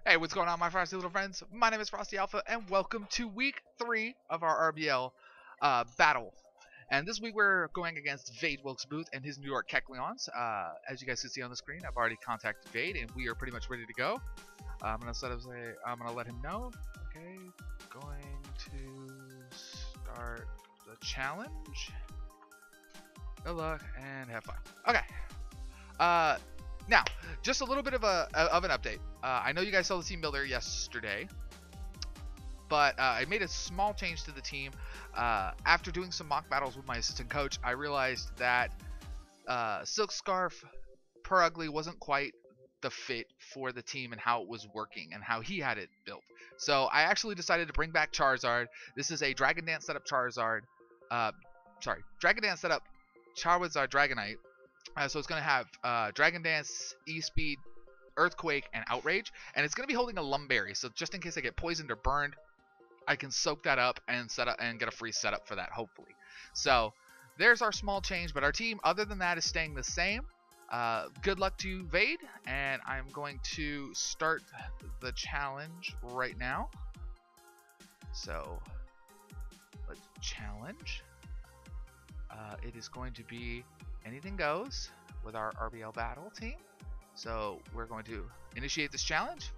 Hey, what's going on, my frosty little friends? My name is Frosty Alpha, and welcome to week 3 of our RBL battle. And this week we're going against VadeWilkesBoothe and his York Kecleons. As you guys can see on the screen, I've already contacted Vade, and we are pretty much ready to go. I'm gonna let him know. Okay, going to start the challenge. Good luck and have fun. Okay. Now, just a little bit of an update. I know you guys saw the team builder yesterday, but I made a small change to the team. After doing some mock battles with my assistant coach, I realized that Silk Scarf Per Ugly wasn't quite the fit for the team and how it was working and how he had it built. So I actually decided to bring back Charizard. This is a Dragon Dance setup Charizard. Dragon Dance setup Charizard Dragonite. So it's going to have Dragon Dance, E-Speed, Earthquake, and Outrage. And it's going to be holding a Lumberry. So just in case I get poisoned or burned, I can soak that up and get a free setup for that, hopefully. So there's our small change. But our team, other than that, is staying the same. Good luck to Vade. And I'm going to start the challenge right now. So let's challenge. It is going to be anything goes with our RBL battle team. So we're going to initiate this challenge.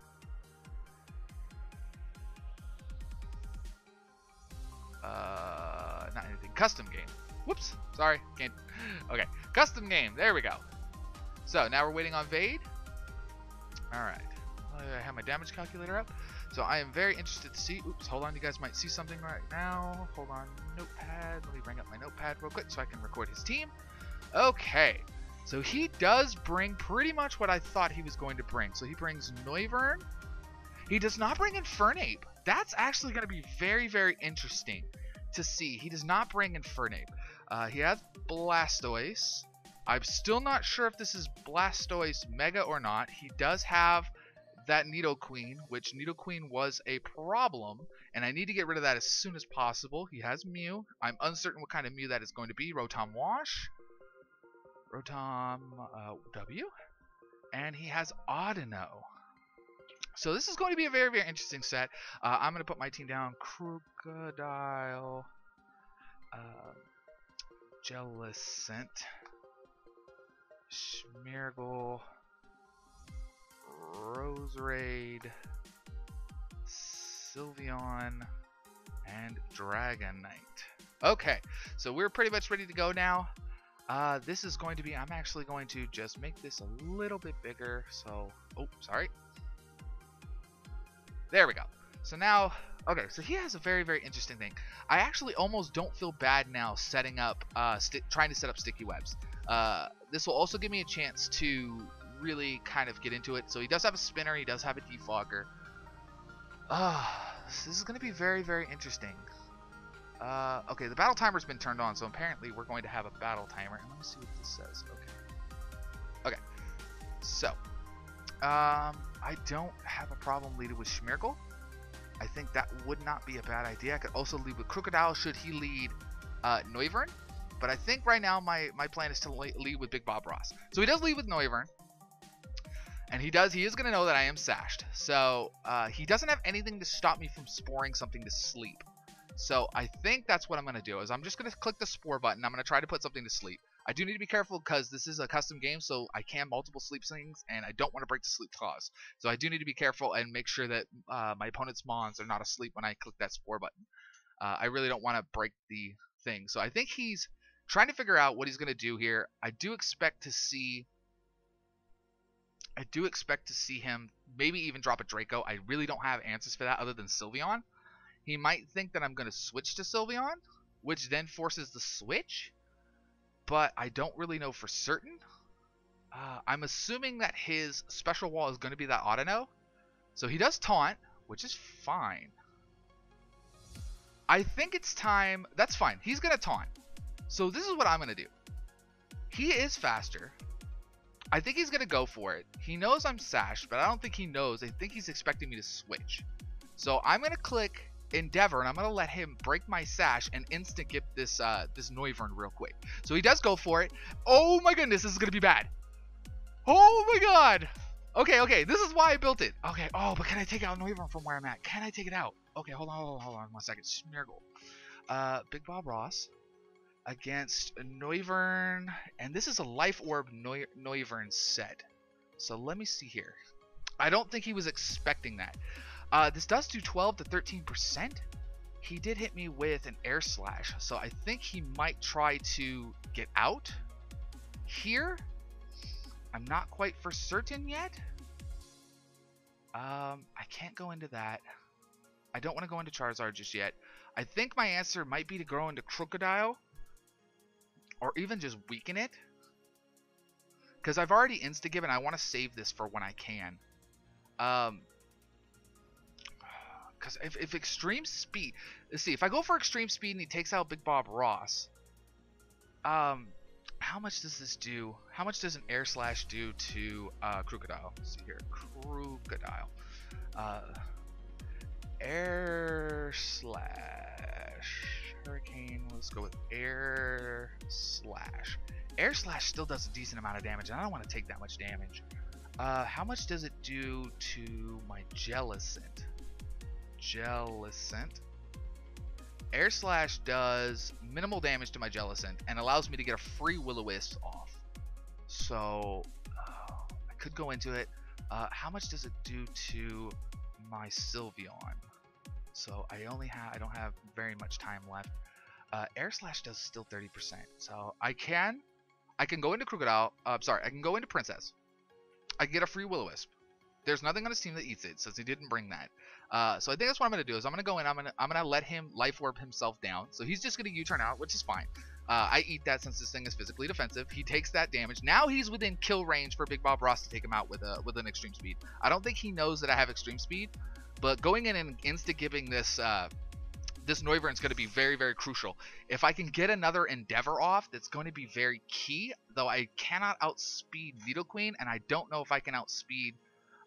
Not anything. Custom game. Whoops. Sorry. Can't. Okay. Custom game. There we go. So now we're waiting on Vade. Alright. I have my damage calculator up. So I am very interested to see. Oops. Hold on. You guys might see something right now. Hold on. Notepad. Let me bring up my notepad real quick so I can record his team. Okay, so he does bring pretty much what I thought he was going to bring. So he brings Noivern. He does not bring Infernape. That's actually going to be very, very interesting to see. He does not bring Infernape. He has Blastoise. I'm still not sure if this is Blastoise Mega or not. He does have that Nidoqueen, which Nidoqueen was a problem, and I need to get rid of that as soon as possible. He has Mew. I'm uncertain what kind of Mew that is going to be. Rotom Wash. Rotom W, and he has Audino. So this is going to be a very, very interesting set. I'm going to put my team down. Crocodile, Jellicent, Smeargle, Roserade, Sylveon, and Dragonite. Okay, so we're pretty much ready to go now. This is going to be, I'm actually going to just make this a little bit bigger. So, oh, sorry. There we go. So now, okay, so he has a very, very interesting thing. I actually almost don't feel bad now setting up, trying to set up sticky webs. This will also give me a chance to really kind of get into it. So he does have a spinner, he does have a defogger. This is going to be very, very interesting. Okay, the battle timer's been turned on, so apparently we're going to have a battle timer. And let me see what this says. Okay. So, I don't have a problem leading with Smeargle. I think that would not be a bad idea. I could also lead with Crocodile should he lead Noivern. But I think right now my plan is to lead with Big Bob Ross. So he does lead with Noivern. And he is going to know that I am sashed. So, he doesn't have anything to stop me from sporing something to sleep. So I think that's what I'm going to do is I'm just going to click the spore button. I'm going to try to put something to sleep. I do need to be careful because this is a custom game, so I can multiple sleep things, and I don't want to break the sleep clause. So I do need to be careful and make sure that my opponent's mons are not asleep when I click that spore button. I really don't want to break the thing. So I think he's trying to figure out what he's going to do here. I do expect to see him maybe even drop a Draco. I really don't have answers for that other than Sylveon. He might think that I'm going to switch to Sylveon, which then forces the switch, but I don't really know for certain. I'm assuming that his special wall is going to be that Audino, so he does taunt, which is fine. I think it's time. That's fine. He's going to taunt. So this is what I'm going to do. He is faster. I think he's going to go for it. He knows I'm sashed, but I don't think he knows. I think he's expecting me to switch. So I'm going to click Endeavor, and I'm going to let him break my sash and instant get this this Noivern real quick. So he does go for it. Oh my goodness, this is going to be bad. Oh my god. Okay, this is why I built it. Okay, oh, but can I take out Noivern from where I'm at? Can I take it out? Okay, hold on 1 second. Smeargle. Big Bob Ross against Noivern, and this is a Life Orb Noivern set. So let me see here. I don't think he was expecting that. This does do 12 to 13%. He did hit me with an Air Slash, so I think he might try to get out here. I'm not quite for certain yet. I can't go into that. I don't want to go into Charizard just yet. I think my answer might be to grow into Crocodile, or even just weaken it, because I've already insta-given. I want to save this for when I can. Because if Extreme Speed, let's see, if I go for Extreme Speed and he takes out Big Bob Ross, how much does this do? How much does an Air Slash do to Crocodile? Let's see here, Crocodile. Air Slash. Hurricane. Let's go with Air Slash. Air Slash still does a decent amount of damage, and I don't want to take that much damage. How much does it do to my Jellicent? Air Slash does minimal damage to my Jellicent and allows me to get a free Will-O-Wisp off. So I could go into it. How much does it do to my Sylveon? So I don't have very much time left. Air Slash does still 30%. So I can go into Crocodile. I can go into Princess. I can get a free Will-O-Wisp. There's nothing on his team that eats it, since he didn't bring that. So I think that's what I'm gonna do. Is I'm gonna go in. I'm gonna let him Life Orb himself down. So he's just gonna U-turn out, which is fine. I eat that since this thing is physically defensive. He takes that damage. Now he's within kill range for Big Bob Ross to take him out with an Extreme Speed. I don't think he knows that I have Extreme Speed, but going in and insta-giving this this Noivern is going to be very, very crucial. If I can get another Endeavor off, that's going to be very key. Though I cannot outspeed Nidoqueen, and I don't know if I can outspeed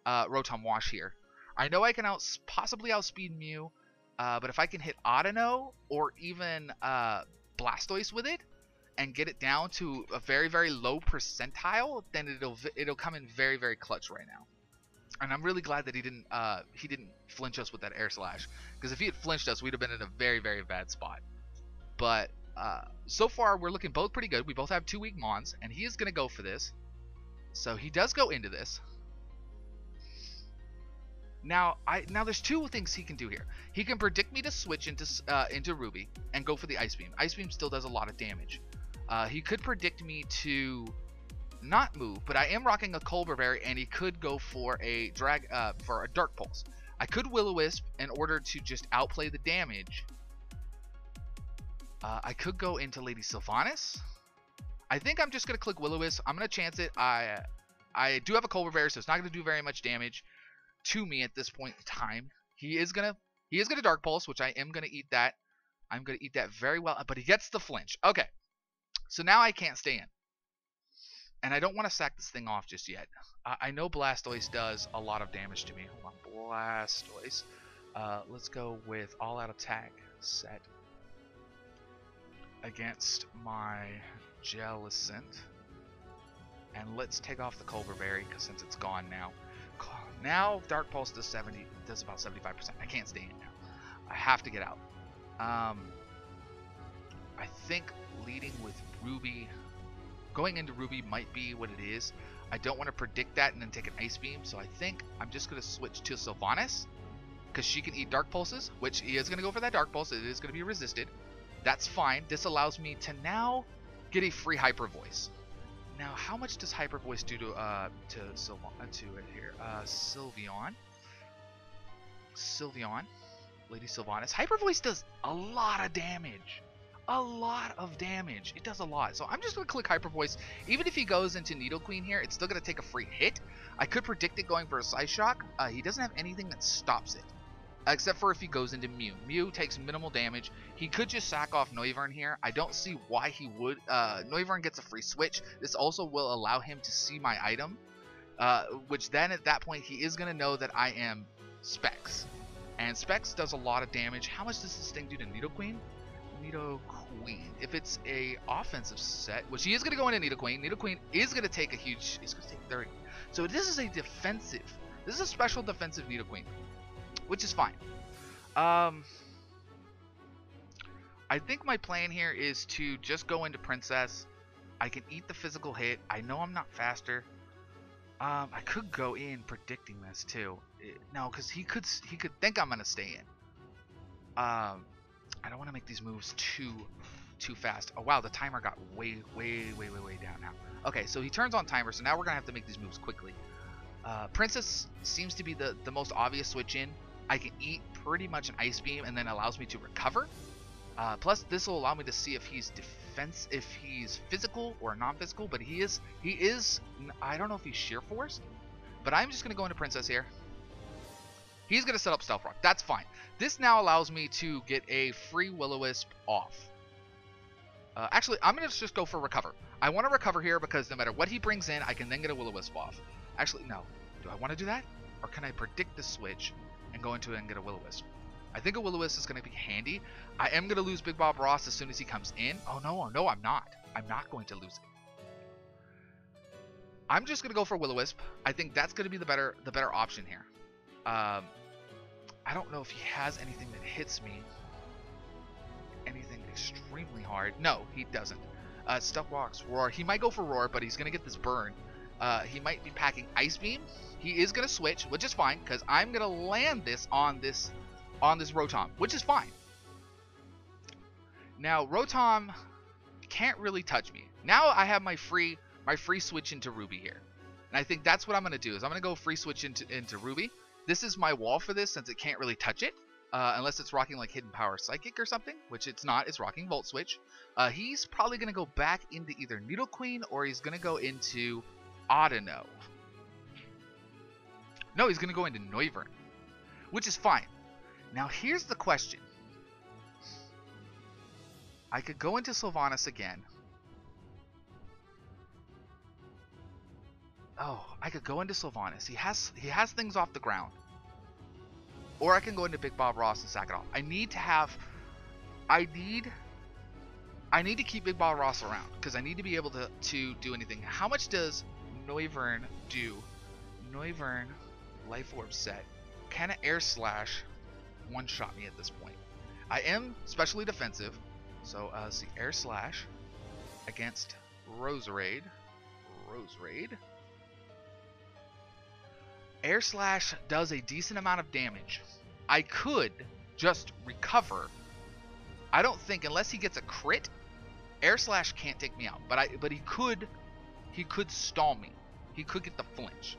Rotom Wash here. I know I can possibly outspeed Mew, but if I can hit Audino or even Blastoise with it and get it down to a very, very low percentile, then it'll come in very, very clutch right now. And I'm really glad that he didn't flinch us with that Air Slash, because if he had flinched us, we'd have been in a very, very bad spot. But so far we're looking both pretty good. We both have 2 weak Mons, and he is going to go for this. So he does go into this. Now there's 2 things he can do here. He can predict me to switch into Ruby and go for the Ice Beam. Ice Beam still does a lot of damage. He could predict me to not move, but I am rocking a Colbur Berry, and he could go for a Dark Pulse. I could Will-O-Wisp in order to just outplay the damage. I could go into Lady Sylvanas. I think I'm just gonna click Will-O-Wisp. I'm gonna chance it. I do have a Colbur Berry, so it's not gonna do very much damage to me at this point in time. He is gonna Dark Pulse, which I am gonna eat that. I'm gonna eat that very well, but he gets the flinch. Okay, so now I can't stay in, and I don't want to sack this thing off just yet. I know Blastoise does a lot of damage to me. Hold on, Blastoise. Let's go with All Out Attack set against my Jellicent, and let's take off the Colbur Berry, because since it's gone now. Now Dark Pulse does about 75%. I can't stay in now. I have to get out. I think leading with Ruby, going into Ruby might be what it is. I don't want to predict that and then take an Ice Beam, so I think I'm just going to switch to Sylvanas, because she can eat Dark Pulses, which he is going to go for that Dark Pulse. It is going to be resisted. That's fine. This allows me to now get a free Hyper Voice. Now, how much does Hyper Voice do to it here? Sylveon, Lady Sylvanas. Hyper Voice does a lot of damage. It does a lot. So I'm just going to click Hyper Voice. Even if he goes into Nidoqueen here, it's still going to take a free hit. I could predict it going for a Psyshock. He doesn't have anything that stops it, except for if he goes into Mew. Mew takes minimal damage. He could just sack off Noivern here. I don't see why he would. Noivern gets a free switch. This also will allow him to see my item, which then at that point he is going to know that I am Specs. And Specs does a lot of damage. How much does this thing do to Nidoqueen? Nidoqueen. If it's a offensive set, which he is going to go into Nidoqueen. Nidoqueen is going to take a huge. It's going to take 30. So this is a defensive. This is a special defensive Nidoqueen, which is fine. I think my plan here is to just go into Princess. I can eat the physical hit. I know I'm not faster. I could go in predicting this too. No, because he could think I'm gonna stay in. I don't want to make these moves too fast. Oh wow, the timer got way down now. Okay, so he turns on timer, so now we're gonna have to make these moves quickly. Princess seems to be the most obvious switch in. I can eat pretty much an Ice Beam and then allows me to recover. Plus, this will allow me to see if he's if he's physical or non-physical. But he is. I don't know if he's sheer force, but I'm just gonna go into Princess here. He's gonna set up Stealth Rock. That's fine. This now allows me to get a free Will-O-Wisp off. Actually, I'm gonna just go for recover. I want to recover here because no matter what he brings in, I can then get a Will-O-Wisp off. Actually, no. Do I want to do that, or can I predict the switch and go into it and get a Will-O-Wisp? I think a Will-O-Wisp is going to be handy. I am going to lose Big Bob Ross as soon as he comes in. Oh no, I'm not. I'm not going to lose it. I'm just going to go for Will-O-Wisp. I think that's going to be the better option here. I don't know if he has anything that hits me. Anything extremely hard. No, he doesn't. Stealth Rocks, Roar. He might go for Roar, but he's going to get this burn. He might be packing Ice Beam. He is going to switch, which is fine, because I'm going to land this on this Rotom, which is fine. Now Rotom can't really touch me. Now I have my free switch into Ruby here, and I think that's what I'm going to do. Is I'm going to go free switch into Ruby. This is my wall for this, since it can't really touch it unless it's rocking like Hidden Power Psychic or something, which it's not. It's rocking Volt Switch. He's probably going to go back into either Nidoqueen or he's going to go into Audino. No, he's going to go into Noivern, which is fine. Now here's the question. I could go into Sylvanas again. Oh, I could go into Sylvanas. He has things off the ground. Or I can go into Big Bob Ross and sack it off. I need to keep Big Bob Ross around because I need to be able to do anything. How much does Noivern do? Noivern Life Orb set. Can an Air Slash one-shot me at this point? I am specially defensive, so let's see. Air Slash against Roserade. Air Slash does a decent amount of damage. I could just recover. I don't think, unless he gets a crit, Air Slash can't take me out. But he could stall me. He could get the flinch.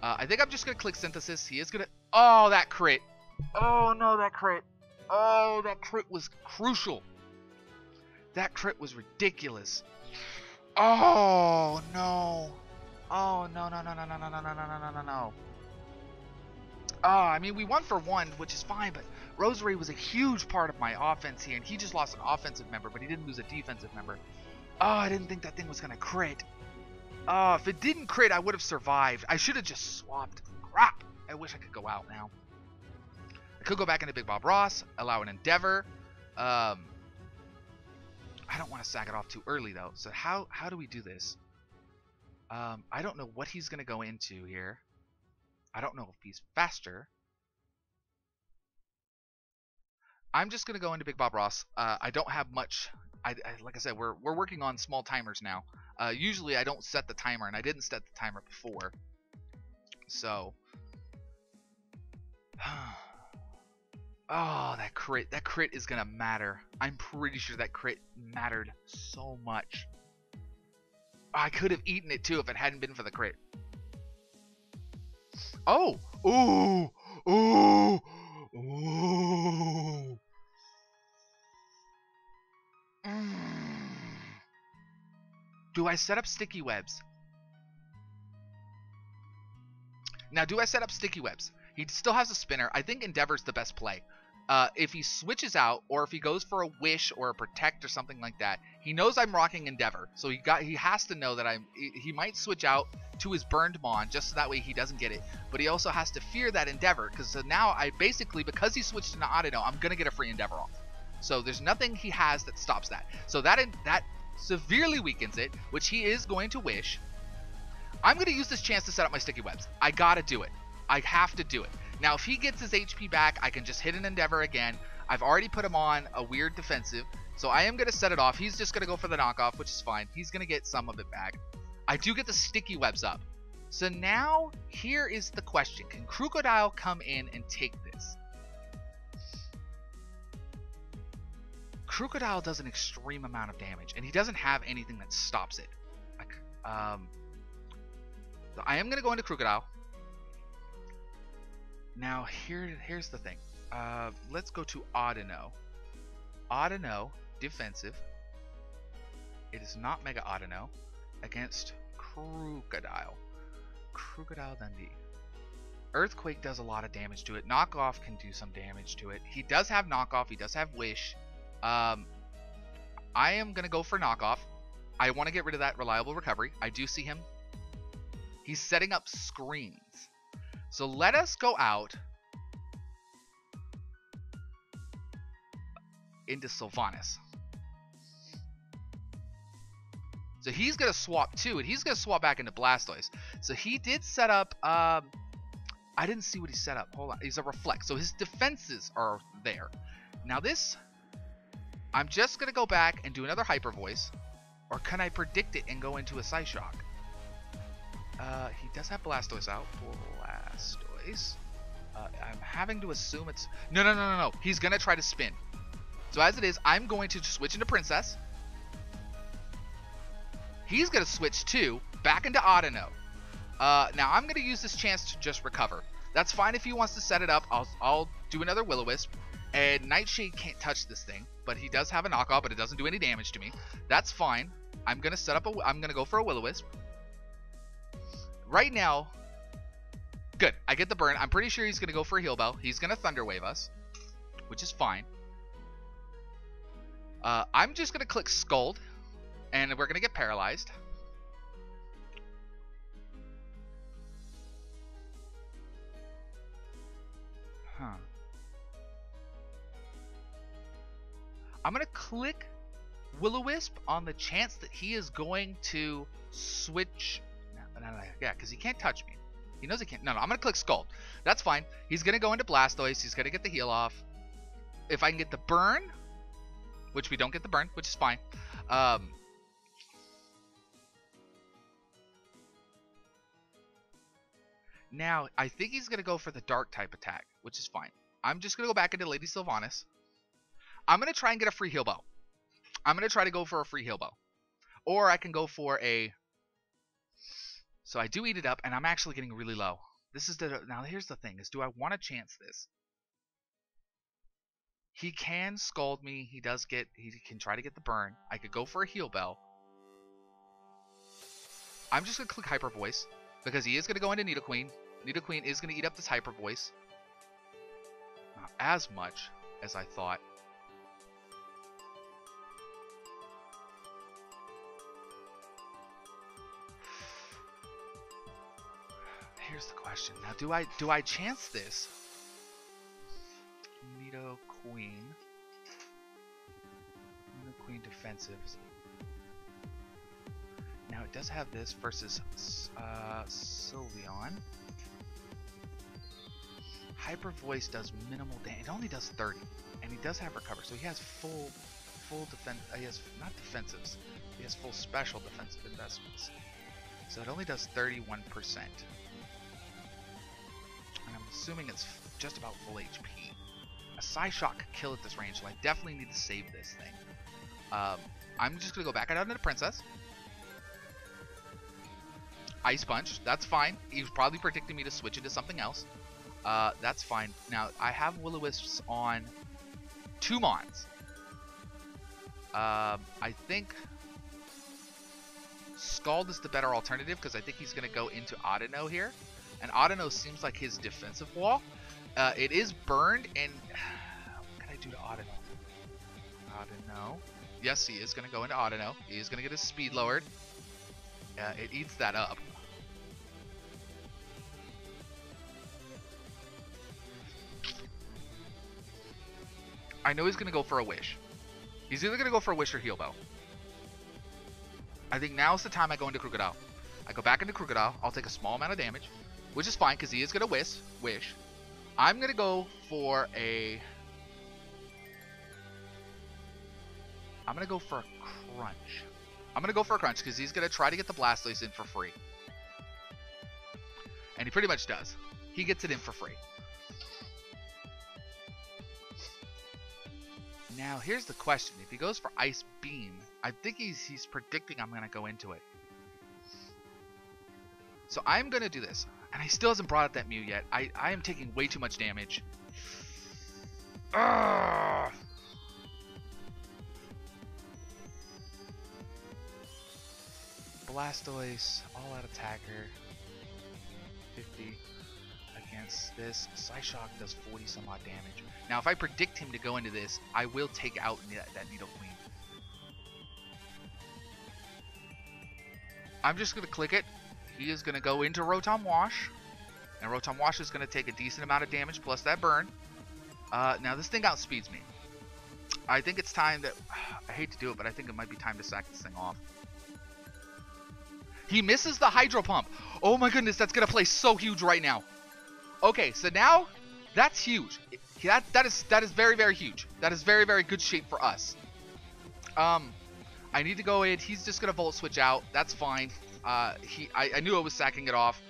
I think I'm just gonna click Synthesis. He is gonna. Oh, that crit. Oh no, that crit. Oh, that crit was crucial. That crit was ridiculous. Oh no. Oh no. Oh, I mean, we won for one, which is fine, but Roserade was a huge part of my offense here, and he just lost an offensive member, but he didn't lose a defensive member. Oh, I didn't think that thing was gonna crit. Oh, if it didn't crit, I would have survived. I should have just swapped. Crap. I wish I could go out now. I could go back into Big Bob Ross, allow an Endeavor. I don't want to sack it off too early, though. So how do we do this? I don't know what he's going to go into here. I don't know if he's faster. I'm just going to go into Big Bob Ross. I don't have much. Like I said, we're working on small timers now. Usually I don't set the timer, and I didn't set the timer before. So, oh, that crit is gonna matter. I'm pretty sure that crit mattered so much. I could have eaten it too if it hadn't been for the crit. Oh, ooh, ooh, ooh. Do I set up sticky webs? Now, do I set up sticky webs? He still has a spinner. I think Endeavor's the best play. If he switches out, or if he goes for a Wish or a Protect or something like that, he knows I'm rocking Endeavor. So he has to know that he might switch out to his Burned Mon just so that way he doesn't get it. But he also has to fear that Endeavor, because so now I basically, because he switched into Audino, I'm gonna get a free Endeavor off. So there's nothing he has that stops that. So that severely weakens it, which he is going to wish. I'm going to use this chance to set up my sticky webs. I got to do it. I have to do it. Now, if he gets his HP back, I can just hit an Endeavor again. I've already put him on a weird defensive, so I am going to set it off. He's just going to go for the knockoff, which is fine. He's going to get some of it back. I do get the sticky webs up. So now, here is the question. Can Crocodile come in and take this? Crocodile does an extreme amount of damage, and he doesn't have anything that stops it. So I am going to go into Crocodile. Now, here's the thing. Let's go to Audino. Audino, defensive. It is not Mega Audino against Crocodile. Crocodile Dundee. Earthquake does a lot of damage to it. Knockoff can do some damage to it. He does have Knockoff. He does have Wish. I am going to go for Knockoff. I want to get rid of that Reliable Recovery. I do see him. He's setting up screens. So let us go out into Sylvanas. So he's going to swap too, and he's going to swap back into Blastoise. So he did set up, I didn't see what he set up. Hold on. He's a Reflect. So his defenses are there. Now this, I'm just going to go back and do another Hyper Voice. Or can I predict it and go into a Psyshock? He does have Blastoise out. Blastoise. I'm having to assume it's... No. He's going to try to spin. So as it is, I'm going to switch into Princess. He's going to switch too, back into Audino. Now I'm going to use this chance to just recover. That's fine if he wants to set it up. I'll do another Will-O-Wisp. And Nightshade can't touch this thing, but he does have a knockoff, but it doesn't do any damage to me. That's fine. I'm going to set up I'm going to go for a Will-O-Wisp. Right now, good. I get the burn. I'm pretty sure he's going to go for a Heal Bell. He's going to Thunder Wave us, which is fine. I'm just going to click Scald, and we're going to get paralyzed. I'm going to click Will-O-Wisp on the chance that he is going to switch. Yeah, because he can't touch me. He knows he can't. No, I'm going to click Scald. That's fine. He's going to go into Blastoise. He's going to get the heal off. If I can get the burn, which we don't get the burn, which is fine. Now, I think he's going to go for the Dark type attack, which is fine. I'm just going to go back into Lady Sylvanas. I'm going to try and get a free Heal Bow. I'm going to try to go for a free Heal Bow. Or I can go for a... So I do eat it up, and I'm actually getting really low. This is the... Now, here's the thing, is do I want to chance this? He can Scald me. He does get... He can try to get the burn. I could go for a Heal Bell. I'm just going to click Hyper Voice, because he is going to go into Nidoqueen. Nidoqueen is going to eat up this Hyper Voice. Not as much as I thought. Here's the question. Now, do I chance this? Nidoqueen. Nidoqueen defensives. Now it does have this versus Sylveon. Hyper Voice does minimal damage. It only does 30, and he does have recover, so he has full defense. He has not defensives. He has full special defensive investments. So it only does 31%. And I'm assuming it's just about full HP. A Psyshock could kill at this range, so I definitely need to save this thing. I'm just going to go back out into the Princess. Ice Punch, that's fine. He was probably predicting me to switch into something else. That's fine. Now, I have Will-O-Wisps on 2 Mons. I think Scald is the better alternative because I think he's going to go into Audino here. And Audino seems like his defensive wall. It is burned, and what can I do to Audino? Audino. Yes, he is going to go into Audino. He is going to get his speed lowered. It eats that up. I know he's going to go for a Wish. He's either going to go for a Wish or Heal Bow. I think now's the time I go into Crocodile. I go back into Crocodile. I'll take a small amount of damage, which is fine because he is going to Wish. I'm going to go for a... I'm going to go for a Crunch. I'm going to go for a Crunch because he's going to try to get the Blastoise in for free. And he pretty much does. He gets it in for free. Now, here's the question. If he goes for Ice Beam, I think he's predicting I'm going to go into it. So I'm going to do this. And he still hasn't brought up that Mew yet. I am taking way too much damage. Ugh. Blastoise, all-out attacker. 50 against this. Psyshock does 40 some odd damage. Now, if I predict him to go into this, I will take out that Nidoqueen. I'm just going to click it. He is going to go into Rotom Wash. And Rotom Wash is going to take a decent amount of damage plus that burn. Now, this thing outspeeds me. I think it's time that... I hate to do it, but I think it might be time to sack this thing off. He misses the Hydro Pump. Oh my goodness, that's going to play so huge right now. Okay, so now that's huge. That is very, very huge. That is very, very good shape for us. I need to go in. He's just going to Volt Switch out. That's fine. I knew I was sacking it off.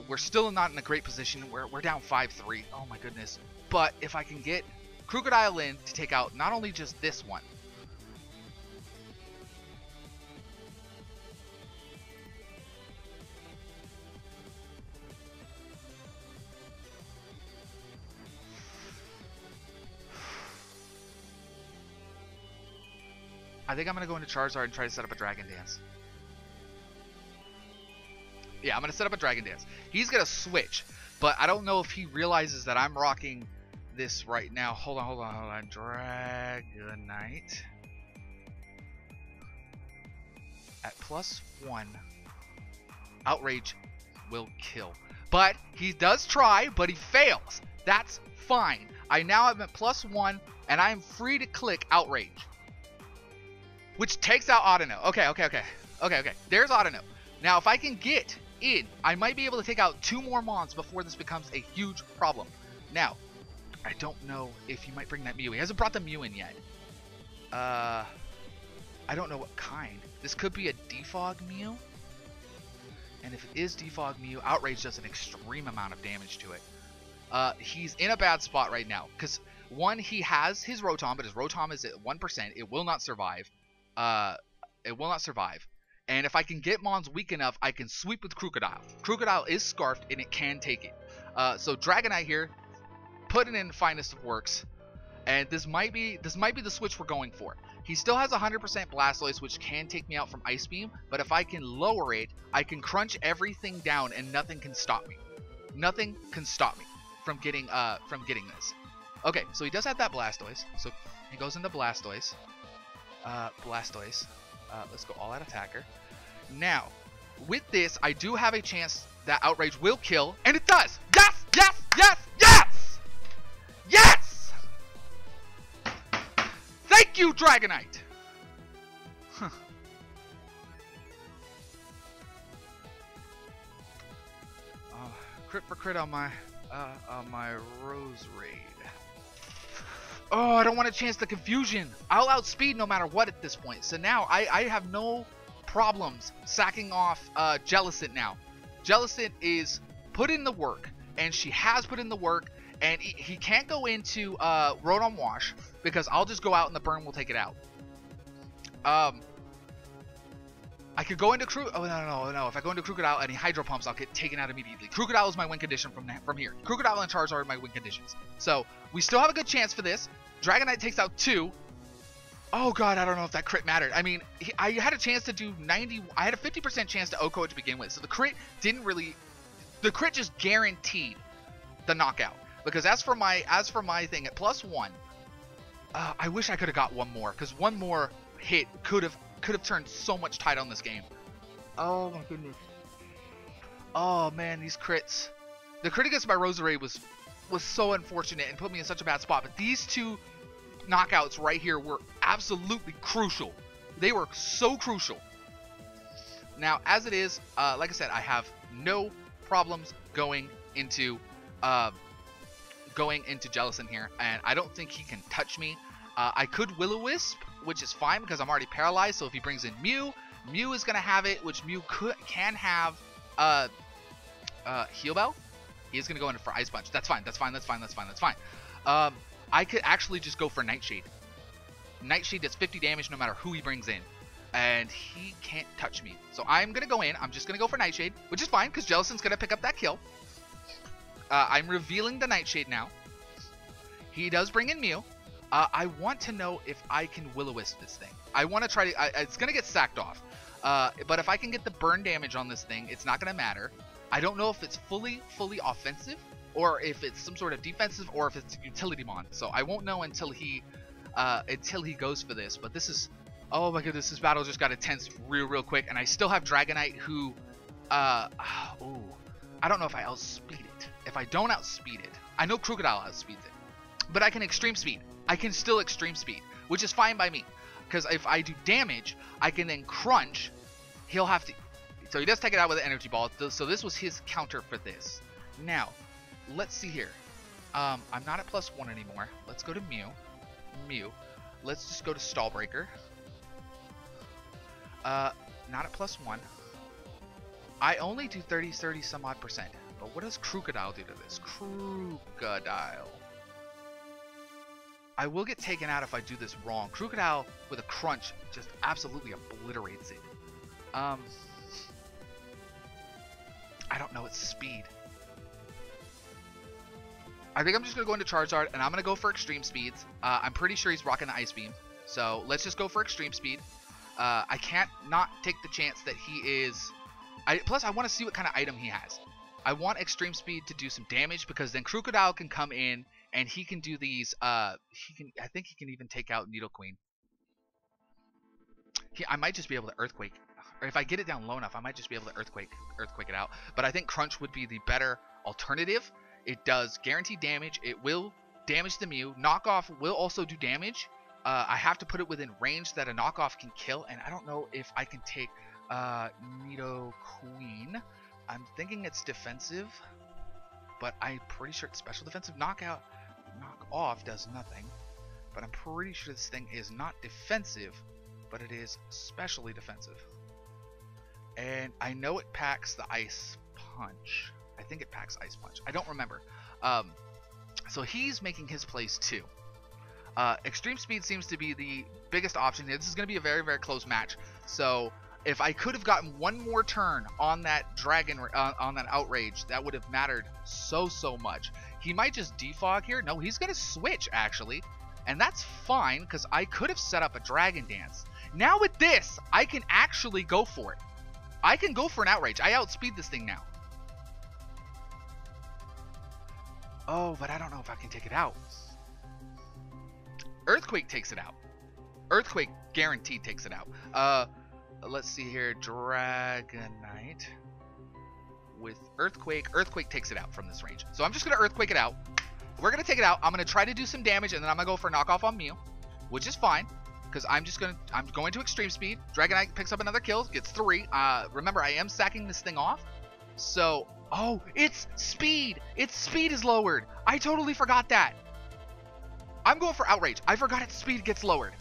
We're still not in a great position. We're down 5-3. Oh my goodness. But if I can get Crocodile in to take out not only just this one. I think I'm going to go into Charizard and try to set up a Dragon Dance. Yeah, I'm going to set up a Dragon Dance. He's going to switch, but I don't know if he realizes that I'm rocking this right now. Hold on. Dragonite. At +1, Outrage will kill. But he does try, but he fails. That's fine. I now am at +1, and I am free to click Outrage. Which takes out Audino. Okay. There's Audino. Now, if I can get in, I might be able to take out 2 more Mons before this becomes a huge problem. Now, I don't know if he might bring that Mew. He hasn't brought the Mew in yet. I don't know what kind. This could be a Defog Mew. And if it is Defog Mew, Outrage does an extreme amount of damage to it. He's in a bad spot right now. Because, one, he has his Rotom, but his Rotom is at 1%. It will not survive. And if I can get Mons weak enough, I can sweep with Crocodile. Crocodile is scarfed and it can take it. So Dragonite here, put it in Finest of Works, and this might be the switch we're going for. He still has 100% Blastoise, which can take me out from Ice Beam, but if I can lower it, I can crunch everything down and nothing can stop me. Nothing can stop me from getting this. Okay, so he does have that Blastoise, so he goes into Blastoise. Let's go all-out attacker. Now, with this, I do have a chance that Outrage will kill, and it does! Yes! Thank you, Dragonite! Crit for crit on my Rose Raid. Oh, I don't want to chance the confusion. I'll outspeed no matter what at this point. So now I have no problems sacking off Jellicent now. Jellicent is put in the work, and she has put in the work, and he can't go into Rotom Wash because I'll just go out and the burn will take it out. I could go into no. If I go into Crocodile and he Hydro Pumps, I'll get taken out immediately. Crocodile is my win condition from here. Crocodile and Charizard are my win conditions. So we still have a good chance for this. Dragonite takes out 2. Oh god, I don't know if that crit mattered. I mean, I had a chance to do 90. I had a 50% chance to OHKO it to begin with. So the crit didn't really. The crit just guaranteed the knockout. Because as for my thing at +1, I wish I could have got one more, because one more hit could have turned so much tide on this game. Oh my goodness. Oh man, these crits. The crit against my Roserade was so unfortunate and put me in such a bad spot. But these two knockouts right here were absolutely crucial. They were so crucial. Now, as it is, like I said, I have no problems going into Jellicent here, and I don't think he can touch me. I could Will-O-Wisp, which is fine because I'm already paralyzed. So if he brings in Mew, Mew is gonna have it, which Mew can have Heal Bell. He is gonna go in for Ice Punch. That's fine. That's fine. That's fine. That's fine. That's fine. I could actually just go for Nightshade. Nightshade does 50 damage no matter who he brings in, and he can't touch me. So I'm gonna go in. I'm just gonna go for Nightshade, which is fine because Jellicent's gonna pick up that kill. I'm revealing the Nightshade now. He does bring in Mew. I want to know if I can Will-O-Wisp this thing. I want to try to... it's going to get sacked off. But if I can get the burn damage on this thing, it's not going to matter. I don't know if it's fully offensive, or if it's some sort of defensive, or if it's utility mon. So I won't know until he goes for this. But this is... Oh my goodness, this battle just got intense real quick. And I still have Dragonite who... I don't know if I outspeed it. If I don't outspeed it... I know Krookodile outspeeds it. But I can extreme speed. I can still extreme speed, which is fine by me. Because if I do damage, I can then crunch. He'll have to... So he does take it out with an energy ball. So this was his counter for this. Now, let's see here. I'm not at +1 anymore. Let's go to Mew. Let's just go to Stall Breaker. Not at +1. I only do 30 some odd %. But what does Krookodile do to this? Krookodile. I will get taken out if I do this wrong. Krookodile with a crunch just absolutely obliterates it. I don't know its speed. I think I'm just going to go into Charizard, and I'm going to go for extreme speeds. I'm pretty sure he's rocking the Ice Beam. So let's just go for extreme speed. I can't not take the chance that he is... Plus, I want to see what kind of item he has. I want extreme speed to do some damage, because then Krookodile can come in and he can do these. I think he can even take out Nidoqueen. I might just be able to Earthquake, or if I get it down low enough, I might just be able to Earthquake it out. But I think Crunch would be the better alternative. It does guaranteed damage. It will damage the Mew. Knockoff will also do damage. I have to put it within range that a knockoff can kill, and I don't know if I can take Nidoqueen. I'm thinking it's defensive, but I'm pretty sure it's special defensive. Knock off does nothing, but I'm pretty sure this thing is not defensive, but it is specially defensive. And I know it packs the Ice Punch. I think it packs Ice Punch. I don't remember. So he's making his plays too. Extreme Speed seems to be the biggest option here. This is going to be a very close match. So if I could have gotten one more turn on that on that Outrage, that would have mattered so much. He might just defog here. No, he's going to switch actually, and that's fine because I could have set up a Dragon Dance. Now with this, I can actually go for it. I can go for an Outrage. I outspeed this thing now. Oh, but I don't know if I can take it out. Earthquake takes it out. Earthquake guaranteed takes it out. Let's see here. Dragonite with Earthquake. Earthquake takes it out from this range. So I'm just going to Earthquake it out. We're going to take it out. I'm going to try to do some damage, and then I'm going to go for a knockoff on Mew, which is fine because I'm going to extreme speed. Dragonite picks up another kill, gets 3. Remember, I am sacking this thing off. So, oh, its speed. Its speed is lowered. I totally forgot that. I'm going for Outrage. I forgot its speed gets lowered.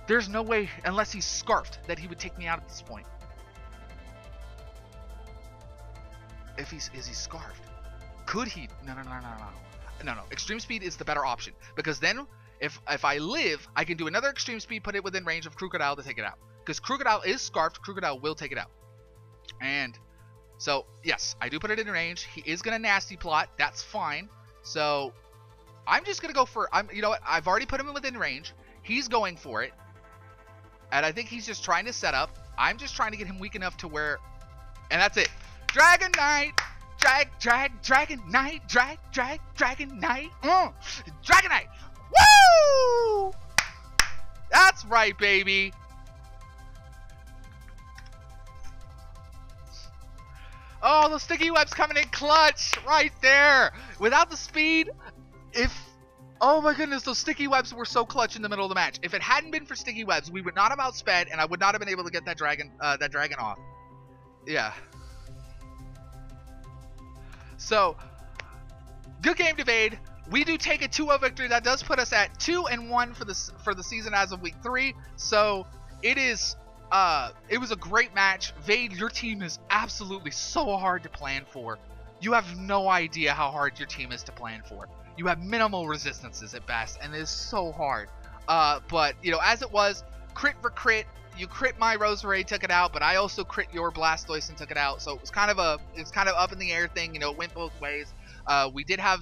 There's no way, unless he's Scarfed, that he would take me out at this point. Is he Scarfed? Could he? No. Extreme Speed is the better option, because then if I live, I can do another Extreme Speed, put it within range of Krookodile to take it out. Because Krookodile is Scarfed, Krookodile will take it out. And so yes, I do put it in range. He is gonna Nasty Plot. That's fine. So I'm just gonna go for. You know what? I've already put him within range. He's going for it. And I think he's just trying to set up. I'm just trying to get him weak enough to where... And that's it. Dragonite! Dragonite! Dragonite! Dragonite! Woo! That's right, baby! Oh, the sticky web's coming in clutch! Right there! Without the speed, if... Oh my goodness, those sticky webs were so clutch in the middle of the match. If it hadn't been for sticky webs, we would not have outsped, and I would not have been able to get that dragon off. Yeah. So, good game to Vade. We do take a 2-0 victory. That does put us at 2-1 for the season as of week 3. So it is it was a great match. Vade, your team is absolutely so hard to plan for. You have no idea how hard your team is to plan for. You have minimal resistances at best, and it is so hard. But you know, as it was, crit for crit. You crit my Roserade, took it out, but I also crit your Blastoise and took it out. So it was kind of up in the air thing. You know, it went both ways. We did have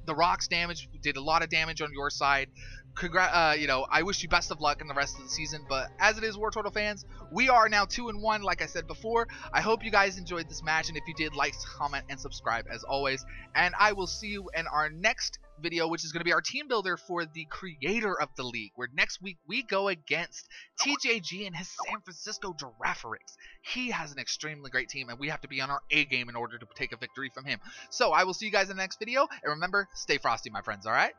the rocks damage. We did a lot of damage on your side. You know, I wish you best of luck in the rest of the season. But as it is, Wartortle fans, we are now 2-1, like I said before. I hope you guys enjoyed this match, and if you did, like, comment, and subscribe as always. And I will see you in our next video, which is going to be our team builder for the creator of the league, where next week we go against TJG and his San Francisco Giraffeorix. He has an extremely great team, and we have to be on our A game in order to take a victory from him. So I will see you guys in the next video, and remember, stay frosty, my friends, all right?